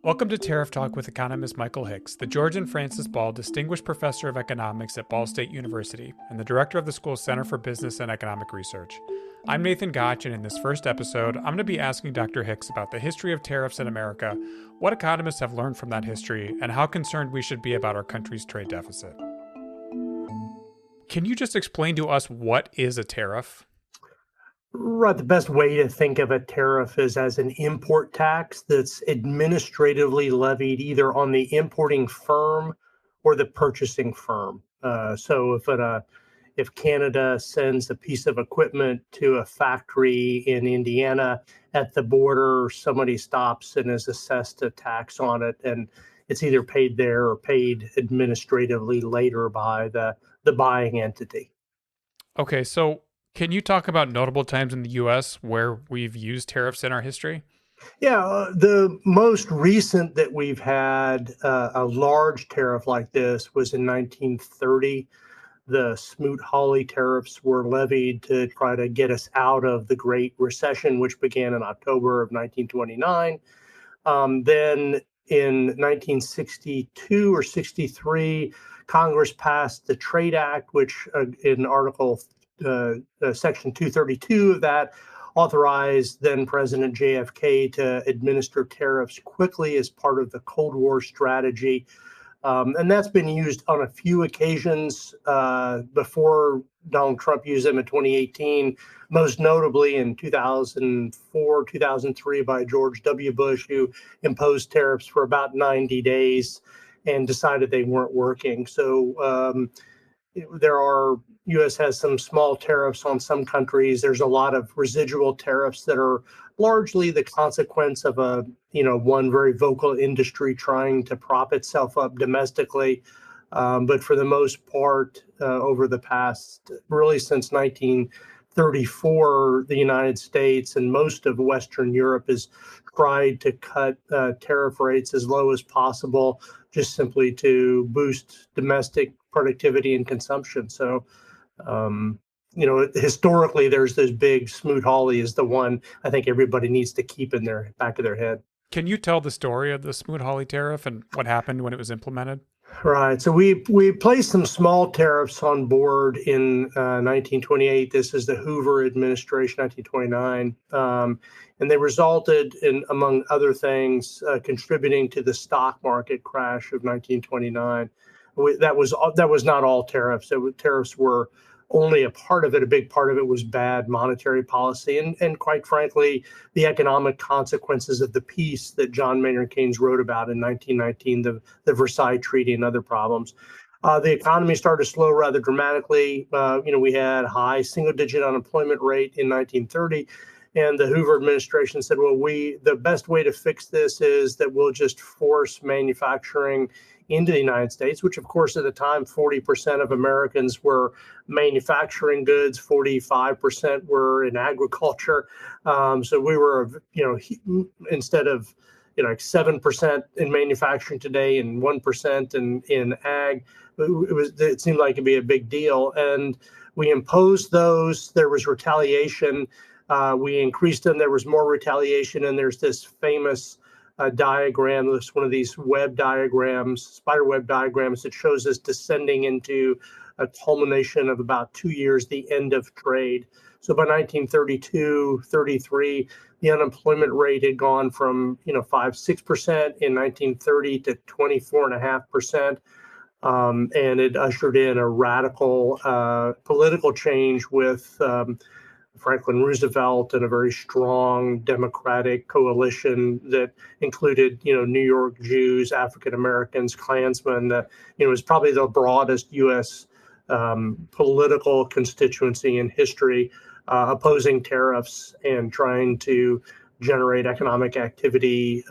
Welcome to Tariff Talk with economist Michael Hicks, the George and Francis Ball Distinguished Professor of Economics at Ball State University and the Director of the school's Center for Business and Economic Research. I'm Nathan Gotsch, and in this first episode, I'm going to be asking Dr. Hicks about the history of tariffs in America, what economists have learned from that history, and how concerned we should be about our country's trade deficit. Can you just explain to us what is a tariff? Right. The best way to think of a tariff is as an import tax that's administratively levied either on the importing firm or the purchasing firm. If Canada sends a piece of equipment to a factory in Indiana, at the border, somebody stops and is assessed a tax on it, and it's either paid there or paid administratively later by the buying entity. Okay, so can you talk about notable times in the U.S. where we've used tariffs in our history? Yeah, the most recent that we've had a large tariff like this was in 1930. The smoot-hawley tariffs were levied to try to get us out of the Great Recession, which began in October of 1929. Then in 1962 or 63, Congress passed the Trade Act, which in Section 232 of that authorized then President JFK to administer tariffs quickly as part of the Cold War strategy. And that's been used on a few occasions before Donald Trump used them in 2018, most notably in 2004, 2003 by George W. Bush, who imposed tariffs for about 90 days and decided they weren't working. So U.S. has some small tariffs on some countries. There's a lot of residual tariffs that are largely the consequence of one very vocal industry trying to prop itself up domestically. But for the most part, over the past, really since 1934, the United States and most of Western Europe has tried to cut tariff rates as low as possible, just simply to boost domestic productivity and consumption. So, historically, there's this big smoot-hawley is the one I think everybody needs to keep in their back of their head. Can you tell the story of the smoot-hawley tariff and what happened when it was implemented? Right. So we placed some small tariffs on board in 1928. This is the Hoover administration, 1929. And they resulted in, among other things, contributing to the stock market crash of 1929. That was not all tariffs. Tariffs were only a part of it. A big part of it was bad monetary policy and quite frankly, the economic consequences of the peace that John Maynard Keynes wrote about in 1919, the Versailles Treaty and other problems. The economy started to slow rather dramatically. We had high single-digit unemployment rate in 1930. And the Hoover administration said, well, the best way to fix this is that we'll just force manufacturing into the United States, which, of course, at the time, 40% of Americans were manufacturing goods, 45% were in agriculture. So we were, instead of, like 7% in manufacturing today and 1% in ag, it seemed like it'd be a big deal. And we imposed those. There was retaliation. We increased them. There was more retaliation. And there's this famous diagram. It's one of these spider web diagrams that shows us descending into a culmination of about 2 years, the end of trade. So by 1932, 33, the unemployment rate had gone from 5-6% in 1930 to 24.5%. And it ushered in a radical political change with Franklin Roosevelt and a very strong Democratic coalition that included, New York Jews, African Americans, Klansmen. It was probably the broadest U.S. Political constituency in history, opposing tariffs and trying to generate economic activity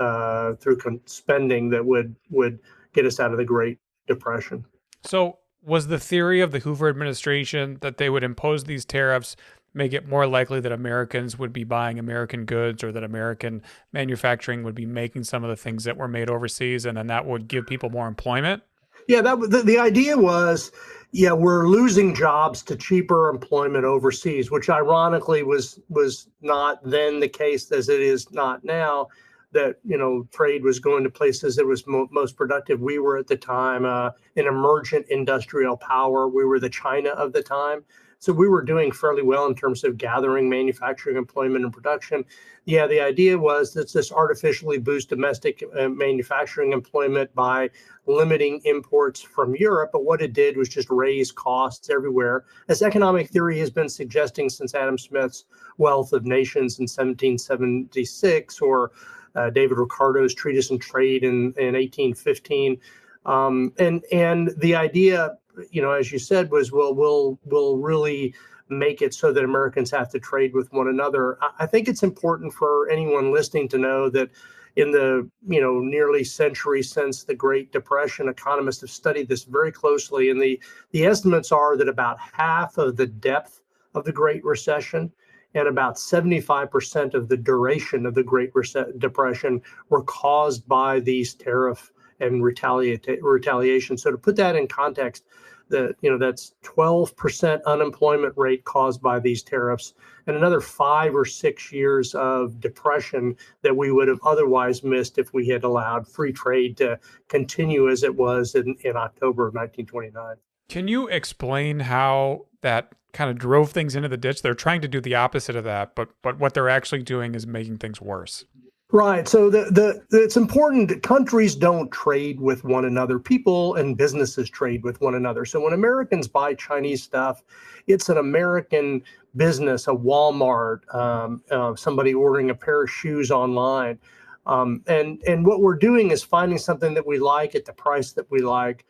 through spending that would get us out of the Great Depression. So was the theory of the Hoover administration that they would impose these tariffs, make it more likely that Americans would be buying American goods or that American manufacturing would be making some of the things that were made overseas, and then that would give people more employment? Yeah, the idea was, we're losing jobs to cheaper employment overseas, which ironically was not then the case as it is not now. that, trade was going to places that was most productive. We were at the time an emergent industrial power. We were the China of the time. So we were doing fairly well in terms of gathering manufacturing employment and production. Yeah, the idea was that this artificially boost domestic manufacturing employment by limiting imports from Europe. But what it did was just raise costs everywhere, as economic theory has been suggesting since Adam Smith's Wealth of Nations in 1776, or David Ricardo's Treatise on Trade in 1815. And the idea, as you said, was we'll really make it so that Americans have to trade with one another. I think it's important for anyone listening to know that in the nearly century since the Great Depression, economists have studied this very closely, and the estimates are that about half of the depth of the Great Recession and about 75% of the duration of the Great Depression were caused by these tariff and retaliation. So to put that in context, that's 12% unemployment rate caused by these tariffs, and another 5 or 6 years of depression that we would have otherwise missed if we had allowed free trade to continue as it was in October of 1929. Can you explain how that kind of drove things into the ditch? They're trying to do the opposite of that, but what they're actually doing is making things worse. Right. So it's important that countries don't trade with one another. People and businesses trade with one another. So when Americans buy Chinese stuff, it's an American business, a Walmart, somebody ordering a pair of shoes online. And what we're doing is finding something that we like at the price that we like.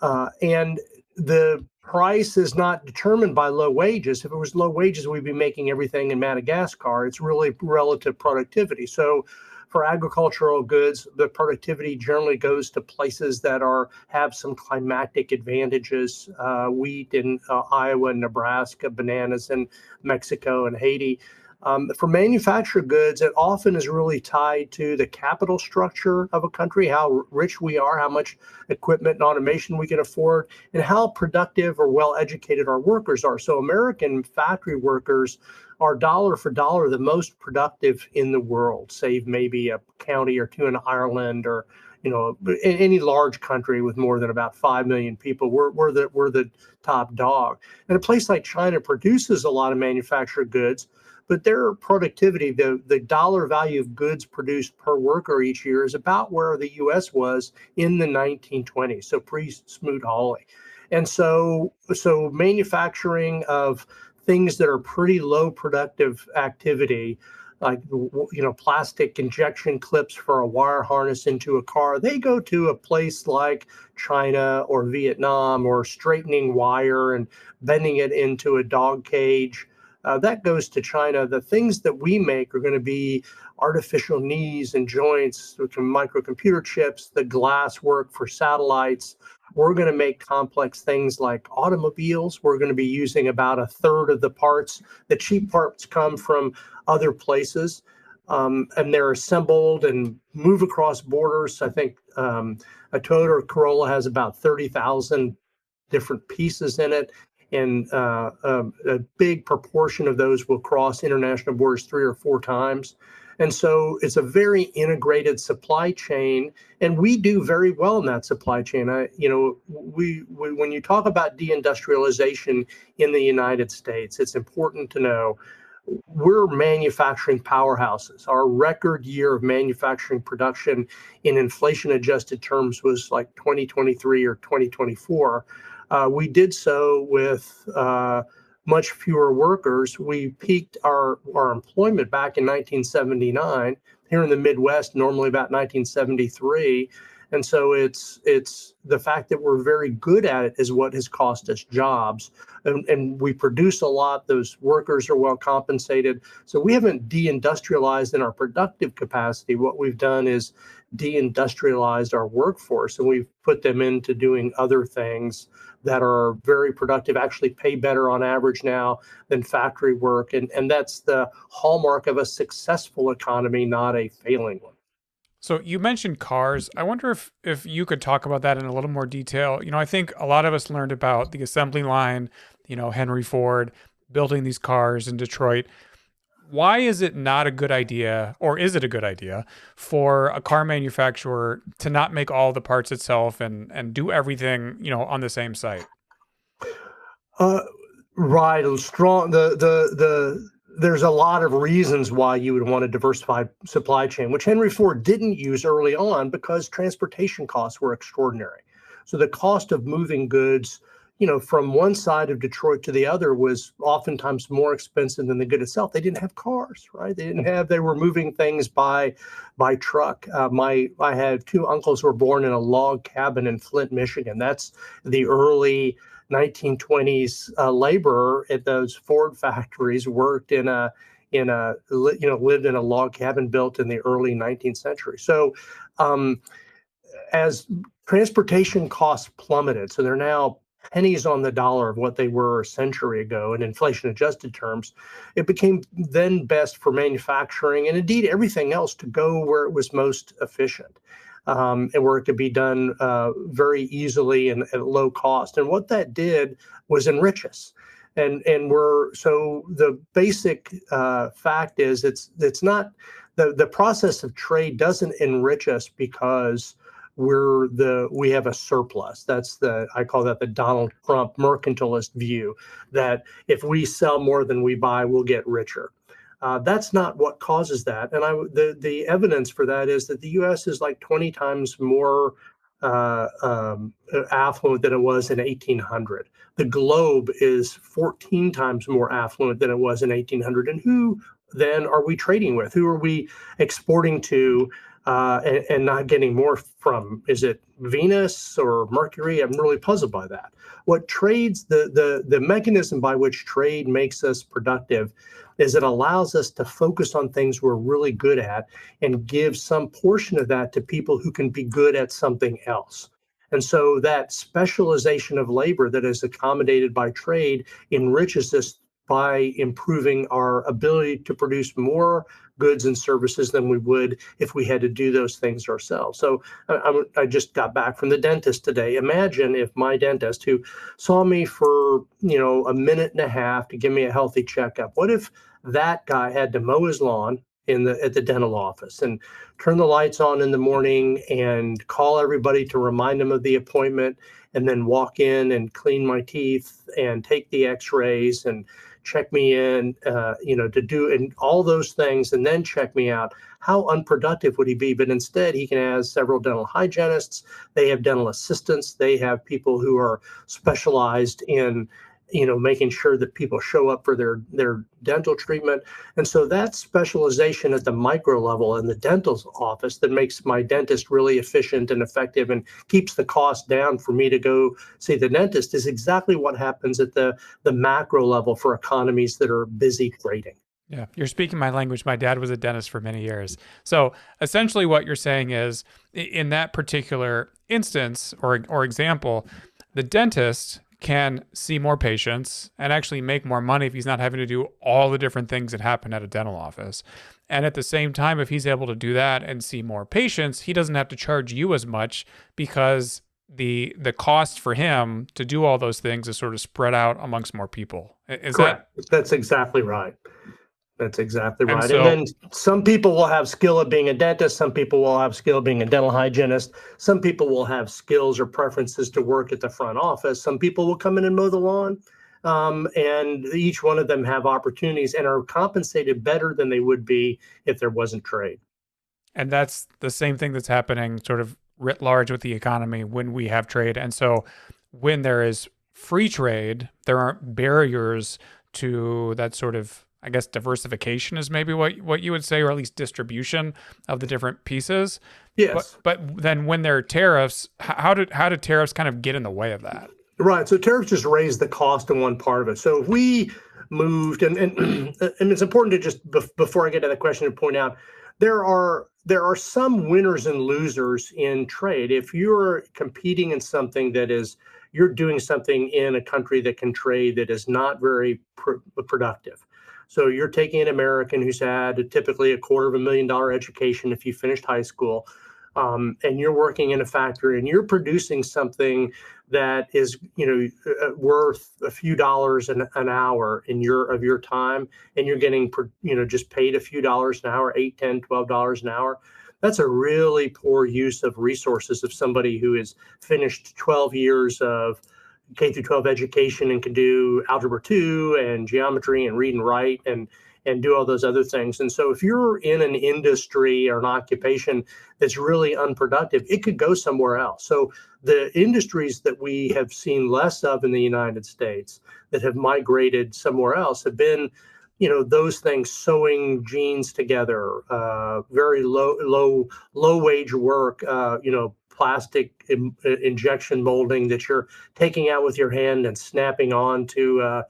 And the price is not determined by low wages. If it was low wages, we'd be making everything in Madagascar. It's really relative productivity. So for agricultural goods, the productivity generally goes to places that have some climatic advantages, wheat in Iowa and Nebraska, bananas in Mexico and Haiti. For manufactured goods, it often is really tied to the capital structure of a country, how rich we are, how much equipment and automation we can afford, and how productive or well-educated our workers are. So American factory workers are dollar for dollar the most productive in the world, save maybe a county or two in Ireland, or any large country with more than about 5 million people. We're the top dog. And a place like China produces a lot of manufactured goods, but their productivity, the dollar value of goods produced per worker each year, is about where the U.S. was in the 1920s, so pre-smoot-hawley. And so manufacturing of things that are pretty low productive activity, like plastic injection clips for a wire harness into a car, they go to a place like China or Vietnam, or straightening wire and bending it into a dog cage. That goes to China. The things that we make are going to be artificial knees and joints, which are microcomputer chips, the glass work for satellites. We're going to make complex things like automobiles. We're going to be using about a third of the parts. The cheap parts come from other places, and they're assembled and move across borders. I think a Toyota Corolla has about 30,000 different pieces in it. And a big proportion of those will cross international borders 3 or 4 times. And so it's a very integrated supply chain, and we do very well in that supply chain. We when you talk about deindustrialization in the United States, it's important to know we're manufacturing powerhouses. Our record year of manufacturing production in inflation-adjusted terms was like 2023 or 2024. We did so with much fewer workers. We peaked our employment back in 1979. Here in the Midwest, normally about 1973. And so it's the fact that we're very good at it is what has cost us jobs. And we produce a lot. Those workers are well compensated. So we haven't deindustrialized in our productive capacity. What we've done is deindustrialized our workforce, and we've put them into doing other things that are very productive, actually pay better on average now than factory work. And that's the hallmark of a successful economy, not a failing one. So you mentioned cars. I wonder if you could talk about that in a little more detail. I think a lot of us learned about the assembly line, Henry Ford building these cars in Detroit. why is it not a good idea, or is it a good idea for a car manufacturer to not make all the parts itself and do everything, on the same site? Right, strong. There's a lot of reasons why you would want a diversified supply chain, which Henry Ford didn't use early on because transportation costs were extraordinary. So the cost of moving goods, from one side of Detroit to the other was oftentimes more expensive than the good itself. They didn't have cars, right? They were moving things by truck. I had two uncles who were born in a log cabin in Flint, Michigan. That's the early 1920s laborer at those Ford factories worked lived in a log cabin built in the early 19th century. So as transportation costs plummeted, so they're now pennies on the dollar of what they were a century ago in inflation adjusted terms, it became then best for manufacturing and indeed everything else to go where it was most efficient. And where it could be done very easily and at low cost. And what that did was enrich us. And so the basic fact is it's not the process of trade doesn't enrich us because we have a surplus. I call that the Donald Trump mercantilist view, that if we sell more than we buy, we'll get richer. That's not what causes that. And the evidence for that is that the U.S. is like 20 times more affluent than it was in 1800. The globe is 14 times more affluent than it was in 1800. And who then are we trading with? Who are we exporting to and not getting more from? Is it Venus or Mercury? I'm really puzzled by that. What trades, the mechanism by which trade makes us productive is it allows us to focus on things we're really good at and give some portion of that to people who can be good at something else. And so that specialization of labor that is accommodated by trade enriches us by improving our ability to produce more goods and services than we would if we had to do those things ourselves. So I just got back from the dentist today. Imagine if my dentist, who saw me for a minute and a half to give me a healthy checkup, what if that guy had to mow his lawn at the dental office and turn the lights on in the morning and call everybody to remind them of the appointment, and then walk in and clean my teeth and take the x-rays and check me in, to do and all those things, and then check me out. How unproductive would he be? But instead, he can have several dental hygienists. They have dental assistants. They have people who are specialized in, making sure that people show up for their dental treatment. And so that specialization at the micro level in the dental office that makes my dentist really efficient and effective and keeps the cost down for me to go see the dentist is exactly what happens at the macro level for economies that are busy trading. Yeah, you're speaking my language. My dad was a dentist for many years. So essentially what you're saying is, in that particular instance or example, the dentist can see more patients and actually make more money if he's not having to do all the different things that happen at a dental office. And at the same time, if he's able to do that and see more patients, he doesn't have to charge you as much because the cost for him to do all those things is sort of spread out amongst more people. Correct. That's exactly right. That's exactly right. So, and then some people will have skill of being a dentist. Some people will have skill of being a dental hygienist. Some people will have skills or preferences to work at the front office. Some people will come in and mow the lawn. And each one of them have opportunities and are compensated better than they would be if there wasn't trade. And that's the same thing that's happening sort of writ large with the economy when we have trade. And so when there is free trade, there aren't barriers to that sort of, I guess, diversification is maybe what you would say, or at least distribution of the different pieces. Yes. But then when there are tariffs, how do tariffs kind of get in the way of that? Right. So tariffs just raise the cost in one part of it. So if we moved, and it's important to just, before I get to that question, to point out, there are some winners and losers in trade. If you're competing in something that is, you're doing something in a country that can trade that is not very productive. So you're taking an American who's had typically $250,000 education if you finished high school. and you're working in a factory and you're producing something that is, worth a few dollars an hour in your time, and you're getting, just paid a few dollars an hour, 8, 10, $12 an hour. That's a really poor use of resources of somebody who has finished 12 years of K through 12 education and can do algebra 2 and geometry and read and write and do all those other things. And so if you're in an industry or an occupation that's really unproductive, it could go somewhere else. So the industries that we have seen less of in the United States that have migrated somewhere else have been, those things, sewing jeans together, very low wage work, plastic injection molding that you're taking out with your hand and snapping on to a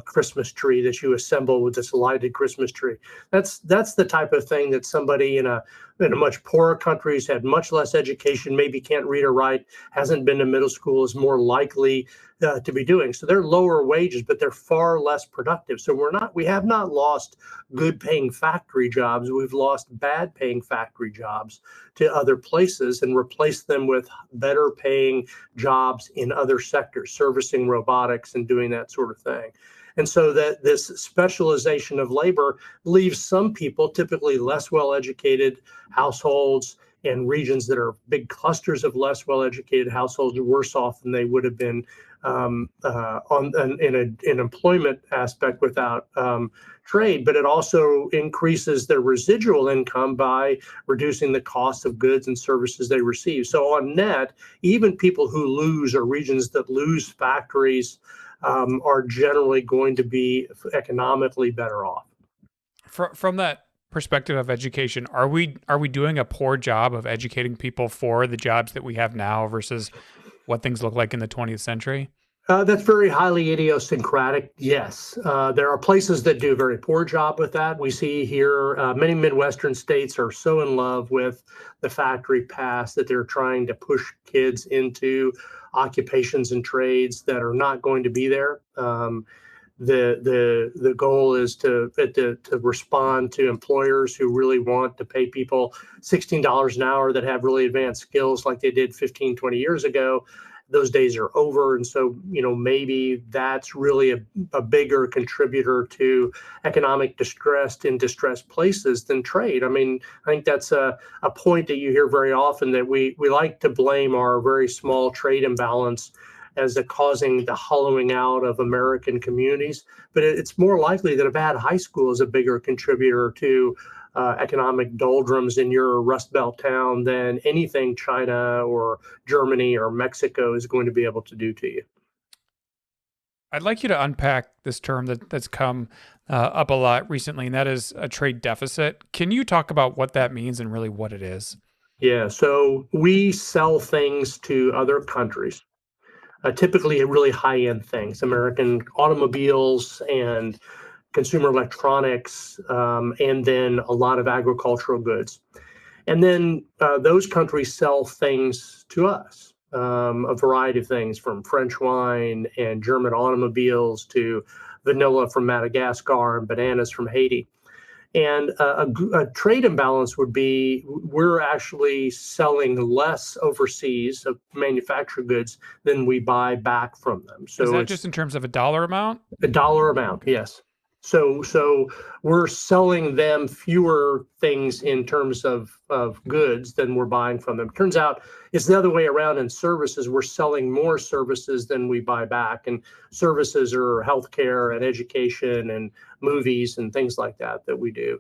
Christmas tree that you assemble with this lighted Christmas tree. That's the type of thing that somebody in a much poorer countries, had much less education, maybe can't read or write, hasn't been to middle school, is more likely to be doing. So they're lower wages, but they're far less productive. So we have not lost good paying factory jobs. We've lost bad paying factory jobs to other places and replaced them with better paying jobs in other sectors, servicing robotics and doing that sort of thing. And so that this specialization of labor leaves some people, typically less well-educated households and regions that are big clusters of less well-educated households, worse off than they would have been in an employment aspect without trade. But it also increases their residual income by reducing the cost of goods and services they receive. So on net, even people who lose, or regions that lose factories, are generally going to be economically better off. From that perspective of education, are we doing a poor job of educating people for the jobs that we have now versus what things look like in the 20th century? That's very highly idiosyncratic. Yes, there are places that do a very poor job with that. We see here many Midwestern states are so in love with the factory past that they're trying to push kids into occupations and trades that are not going to be there. The goal is to respond to employers who really want to pay people $16 an hour that have really advanced skills like they did 15, 20 years ago. Those days are over. And so, maybe that's really a bigger contributor to economic distress in distressed places than trade. I mean, I think that's a point that you hear very often, that we like to blame our very small trade imbalance as causing the hollowing out of American communities. But it's more likely that a bad high school is a bigger contributor to economic doldrums in your Rust Belt town than anything China or Germany or Mexico is going to be able to do to you. I'd like you to unpack this term that's come up a lot recently, and that is a trade deficit. Can you talk about what that means and really what it is? Yeah, so we sell things to other countries, typically really high-end things, American automobiles and consumer electronics, and then a lot of agricultural goods. And then those countries sell things to us, a variety of things, from French wine and German automobiles to vanilla from Madagascar and bananas from Haiti. And a trade imbalance would be, we're actually selling less overseas of manufactured goods than we buy back from them. So is that just in terms of a dollar amount? A dollar amount, yes. So we're selling them fewer things in terms of goods than we're buying from them. Turns out it's the other way around in services. We're selling more services than we buy back. And services are healthcare and education and movies and things like that we do.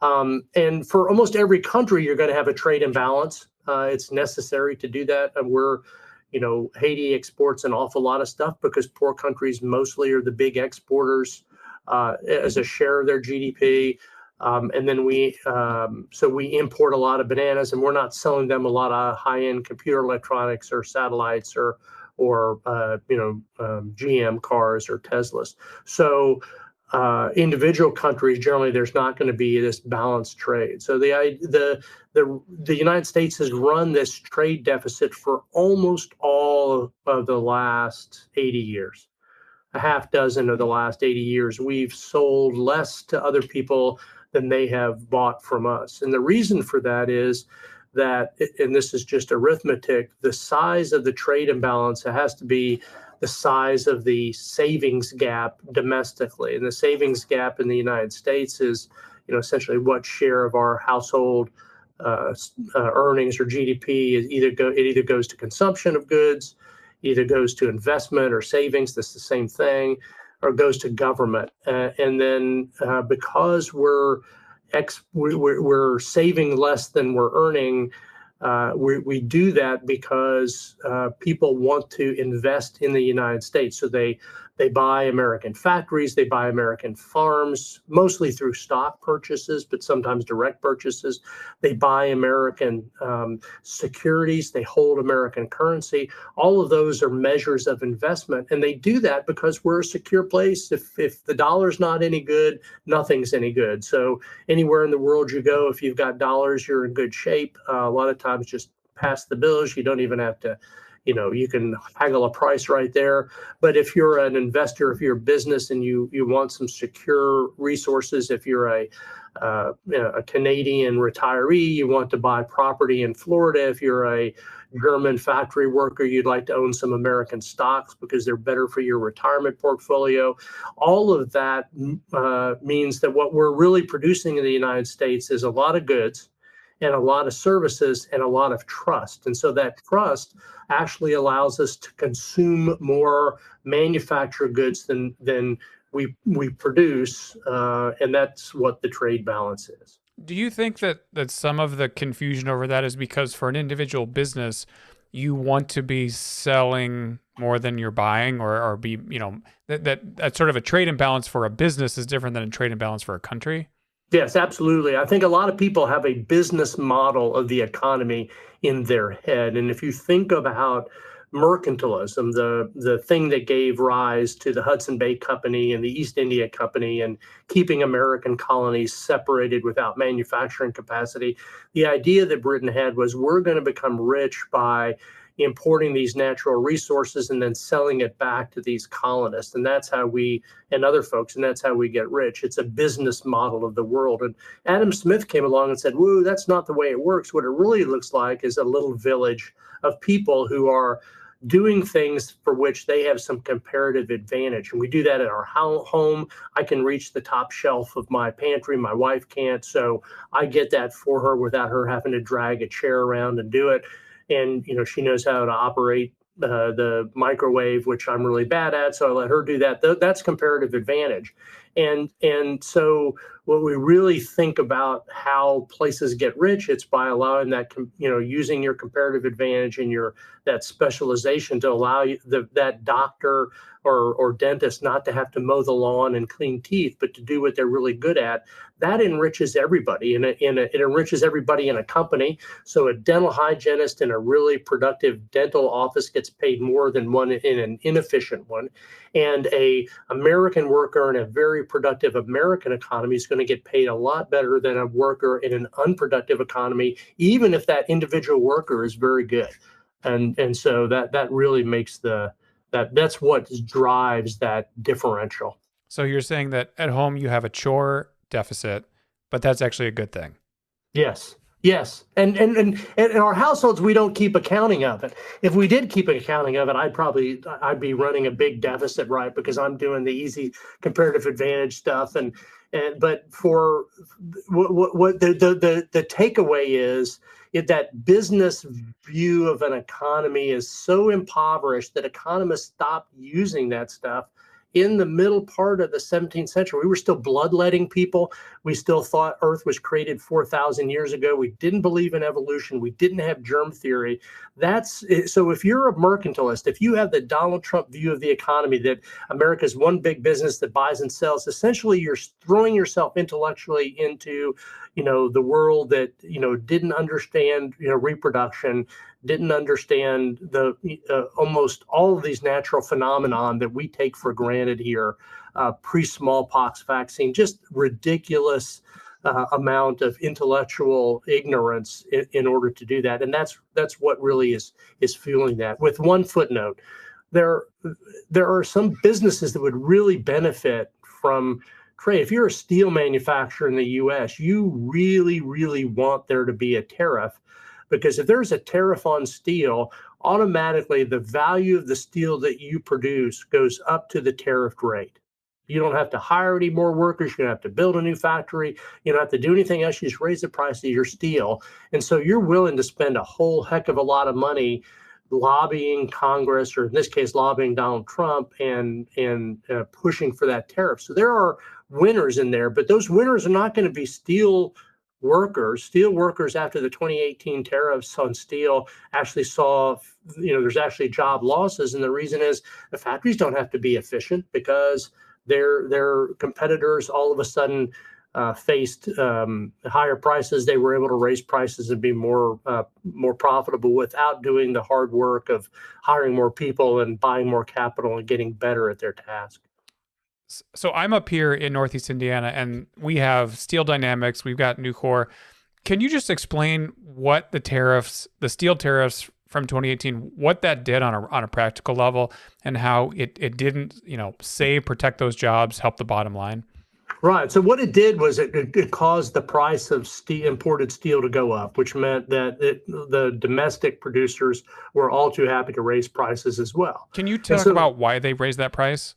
And for almost every country, you're going to have a trade imbalance. It's necessary to do that. And Haiti exports an awful lot of stuff because poor countries mostly are the big exporters as a share of their GDP. And then we import a lot of bananas, and we're not selling them a lot of high-end computer electronics or satellites or GM cars or Teslas. So individual countries, generally, there's not going to be this balanced trade. So the United States has run this trade deficit for almost all of the last 80 years. A half dozen of the last 80 years, we've sold less to other people than they have bought from us. And the reason for that is that, and this is just arithmetic, the size of the trade imbalance has to be the size of the savings gap domestically. And the savings gap in the United States is, essentially what share of our household earnings or GDP is either goes to consumption of goods, either goes to investment or savings, that's the same thing, or goes to government. And then because we're saving less than we're earning, we do that because people want to invest in the United States. So they buy American factories, they buy American farms, mostly through stock purchases, but sometimes direct purchases. They buy American securities, they hold American currency. All of those are measures of investment. And they do that because we're a secure place. If the dollar's not any good, nothing's any good. So anywhere in the world you go, if you've got dollars, you're in good shape. A lot of times just pass the bills. You don't even have to, you can haggle a price right there. But if you're an investor, if you're a business and you want some secure resources, if you're a Canadian retiree, you want to buy property in Florida, if you're a German factory worker, you'd like to own some American stocks because they're better for your retirement portfolio. All of that means that what we're really producing in the United States is a lot of goods and a lot of services and a lot of trust. And so that trust actually allows us to consume more manufactured goods than we produce. And that's what the trade balance is. Do you think that some of the confusion over that is because for an individual business, you want to be selling more than you're buying, or be, that sort of a trade imbalance for a business is different than a trade imbalance for a country? Yes, absolutely. I think a lot of people have a business model of the economy in their head. And if you think about mercantilism, the thing that gave rise to the Hudson Bay Company and the East India Company and keeping American colonies separated without manufacturing capacity, the idea that Britain had was we're going to become rich by importing these natural resources and then selling it back to these colonists. And that's how and other folks, and that's how we get rich. It's a business model of the world. And Adam Smith came along and said, whoa, that's not the way it works. What it really looks like is a little village of people who are doing things for which they have some comparative advantage. And we do that at our home. I can reach the top shelf of my pantry. My wife can't. So I get that for her without her having to drag a chair around and do it. And, she knows how to operate the microwave, which I'm really bad at. So I let her do that. That's comparative advantage. And so when we really think about how places get rich, it's by allowing that, using your comparative advantage and that specialization to allow you that doctor or dentist not to have to mow the lawn and clean teeth, but to do what they're really good at. That enriches everybody, and it enriches everybody in a company. So a dental hygienist in a really productive dental office gets paid more than one in an inefficient one. And a American worker in a very productive American economy is going to get paid a lot better than a worker in an unproductive economy, even if that individual worker is very good. And so that really makes that's what drives that differential. So you're saying that at home you have a chore deficit, but that's actually a good thing. Yes. And in our households, we don't keep accounting of it. If we did keep accounting of it, I'd be running a big deficit, right? Because I'm doing the easy comparative advantage stuff. But for what the takeaway is that business view of an economy is so impoverished that economists stopped using that stuff in the middle part of the 17th century. We were still bloodletting people. We still thought Earth was created 4,000 years ago. We didn't believe in evolution. We didn't have germ theory. So if you're a mercantilist, if you have the Donald Trump view of the economy that America is one big business that buys and sells, essentially you're throwing yourself intellectually into, the world that, didn't understand, reproduction, didn't understand the almost all of these natural phenomenon that we take for granted here, pre-smallpox vaccine, just ridiculous amount of intellectual ignorance in order to do that. And that's what really is fueling that. With one footnote, there are some businesses that would really benefit from trade. If you're a steel manufacturer in the U.S., you really, really want there to be a tariff because if there's a tariff on steel, automatically the value of the steel that you produce goes up to the tariff rate. You don't have to hire any more workers. You don't have to build a new factory. You don't have to do anything else. You just raise the price of your steel. And so you're willing to spend a whole heck of a lot of money lobbying Congress, or in this case, lobbying Donald Trump and pushing for that tariff. So there are winners in there, but those winners are not going to be steel workers. Steel workers after the 2018 tariffs on steel actually saw, there's actually job losses. And the reason is the factories don't have to be efficient because their competitors all of a sudden faced higher prices. They were able to raise prices and be more profitable without doing the hard work of hiring more people and buying more capital and getting better at their task. So I'm up here in Northeast Indiana, and we have Steel Dynamics. We've got Nucor. Can you just explain what the steel tariffs from 2018, what that did on a practical level, and how it didn't, protect those jobs, help the bottom line? Right. So what it did was it caused the price of imported steel to go up, which meant that the domestic producers were all too happy to raise prices as well. Can you talk about why they raised that price?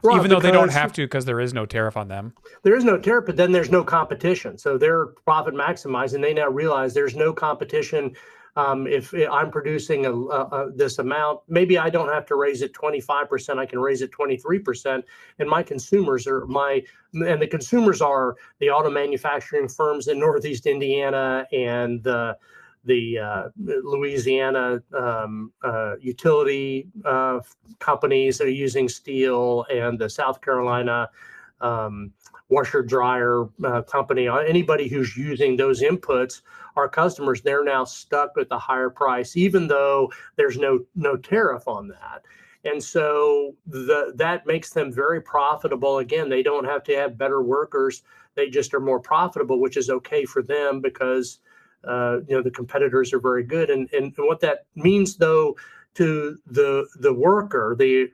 Right, even though they don't have to because there is no tariff on them. There is no tariff, but then there's no competition. So they're profit maximizing. They now realize there's no competition. If I'm producing this amount, maybe I don't have to raise it 25%. I can raise it 23%. And my consumers are the consumers are the auto manufacturing firms in Northeast Indiana and the Louisiana utility companies that are using steel, and the South Carolina washer dryer company. Anybody who's using those inputs are customers. They're now stuck with the higher price, even though there's no tariff on that. And so that makes them very profitable. Again, they don't have to have better workers. They just are more profitable, which is okay for them because the competitors are very good. And what that means, though, to the worker, the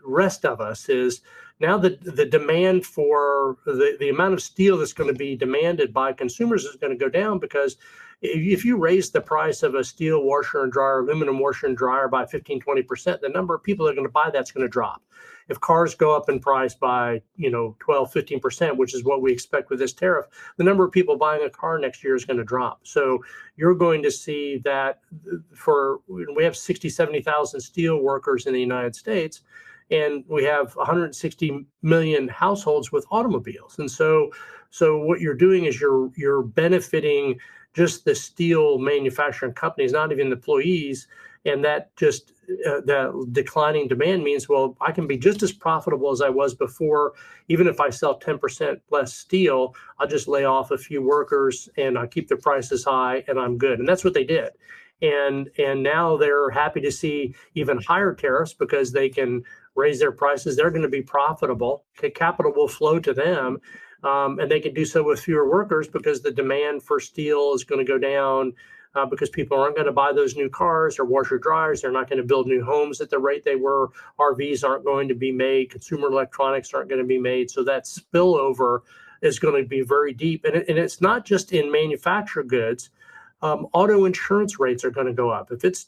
rest of us, is now the demand for the amount of steel that's going to be demanded by consumers is going to go down, because if you raise the price of a steel washer and dryer, aluminum washer and dryer by 15-20%, the number of people that are going to buy that's going to drop. If cars go up in price by 12-15%, which is what we expect with this tariff, the number of people buying a car next year is going to drop. So you're going to see that we have 60,000-70,000 steel workers in the United States, and we have 160 million households with automobiles. And so what you're doing is you're benefiting just the steel manufacturing companies, not even the employees. And that just the declining demand means, well, I can be just as profitable as I was before. Even if I sell 10% less steel, I'll just lay off a few workers and I keep the prices high and I'm good. And that's what they did. And now they're happy to see even higher tariffs because they can raise their prices. They're going to be profitable. Capital will flow to them. And they can do so with fewer workers because the demand for steel is going to go down because people aren't going to buy those new cars or washer dryers. They're not going to build new homes at the rate they were. RVs aren't going to be made. Consumer electronics aren't going to be made. So that spillover is going to be very deep. And it's not just in manufactured goods. Auto insurance rates are going to go up. If it's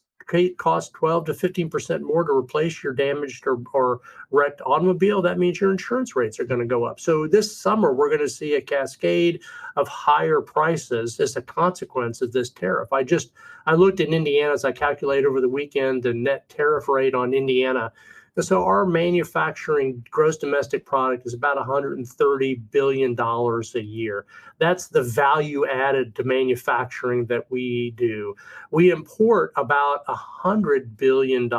costs 12 to 15% more to replace your damaged or wrecked automobile, that means your insurance rates are going to go up. So this summer, we're going to see a cascade of higher prices as a consequence of this tariff. I looked at Indiana as I calculated over the weekend the net tariff rate on Indiana. And so our manufacturing gross domestic product is about $130 billion a year. That's the value added to manufacturing that we do. We import about $100 billion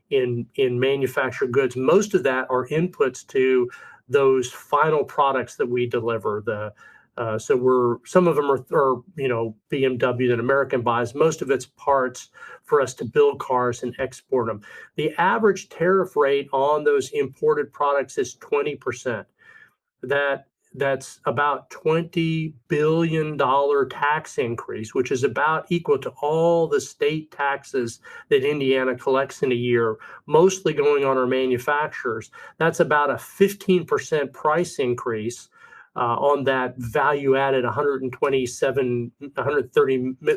in manufactured goods. Most of that are inputs to those final products that we deliver. Some of them are BMW that American buys. Most of it's parts for us to build cars and export them. The average tariff rate on those imported products is 20%. That's about $20 billion tax increase, which is about equal to all the state taxes that Indiana collects in a year, mostly going on our manufacturers. That's about a 15% price increase on that value added 130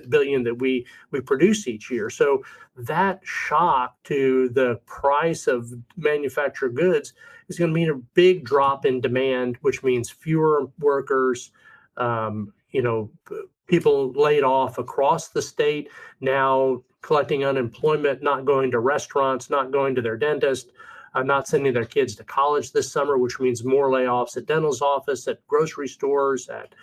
billion that we produce each year. So that shock to the price of manufactured goods is going to mean a big drop in demand, which means fewer workers, people laid off across the state, now collecting unemployment, not going to restaurants, not going to their dentist, not sending their kids to college this summer, which means more layoffs at dental's office, at grocery stores, at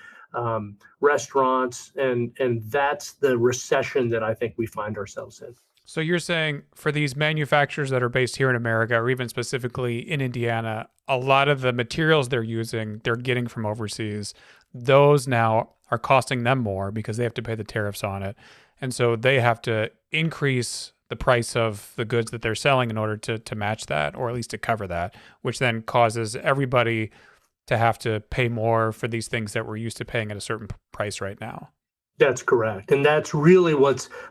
restaurants. And that's the recession that I think we find ourselves in. So you're saying for these manufacturers that are based here in America, or even specifically in Indiana, a lot of the materials they're using, they're getting from overseas. Those now are costing them more because they have to pay the tariffs on it. And so they have to increase the price of the goods that they're selling in order to match that, or at least to cover that, which then causes everybody to have to pay more for these things that we're used to paying at a certain price right now. That's correct. And that's really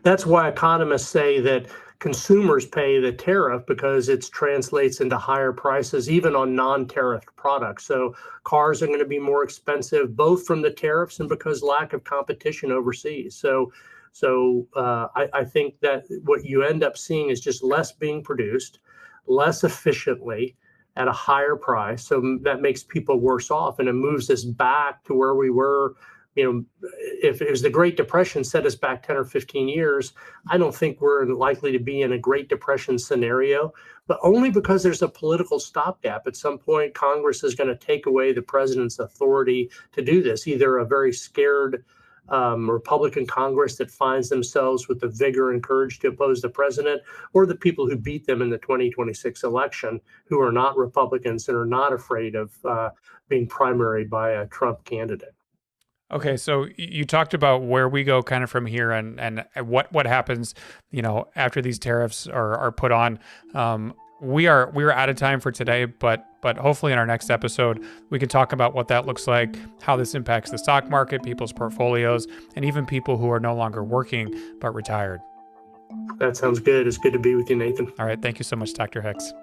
that's why economists say that consumers pay the tariff, because it translates into higher prices, even on non-tariff products. So cars are going to be more expensive, both from the tariffs and because lack of competition overseas. So I think that what you end up seeing is just less being produced, less efficiently, at a higher price. So that makes people worse off, and it moves us back to where we were. If it was the Great Depression set us back 10 or 15 years, I don't think we're likely to be in a Great Depression scenario, but only because there's a political stopgap. At some point, Congress is going to take away the president's authority to do this, either a very scared Republican Congress that finds themselves with the vigor and courage to oppose the president, or the people who beat them in the 2026 election, who are not Republicans and are not afraid of being primaried by a Trump candidate. Okay, so you talked about where we go kind of from here, and what happens, after these tariffs are put on. We are out of time for today, but hopefully in our next episode we can talk about what that looks like, how this impacts the stock market, people's portfolios, and even people who are no longer working but retired. That sounds good. It's good to be with you, Nathan. All right, thank you so much, Dr. Hicks.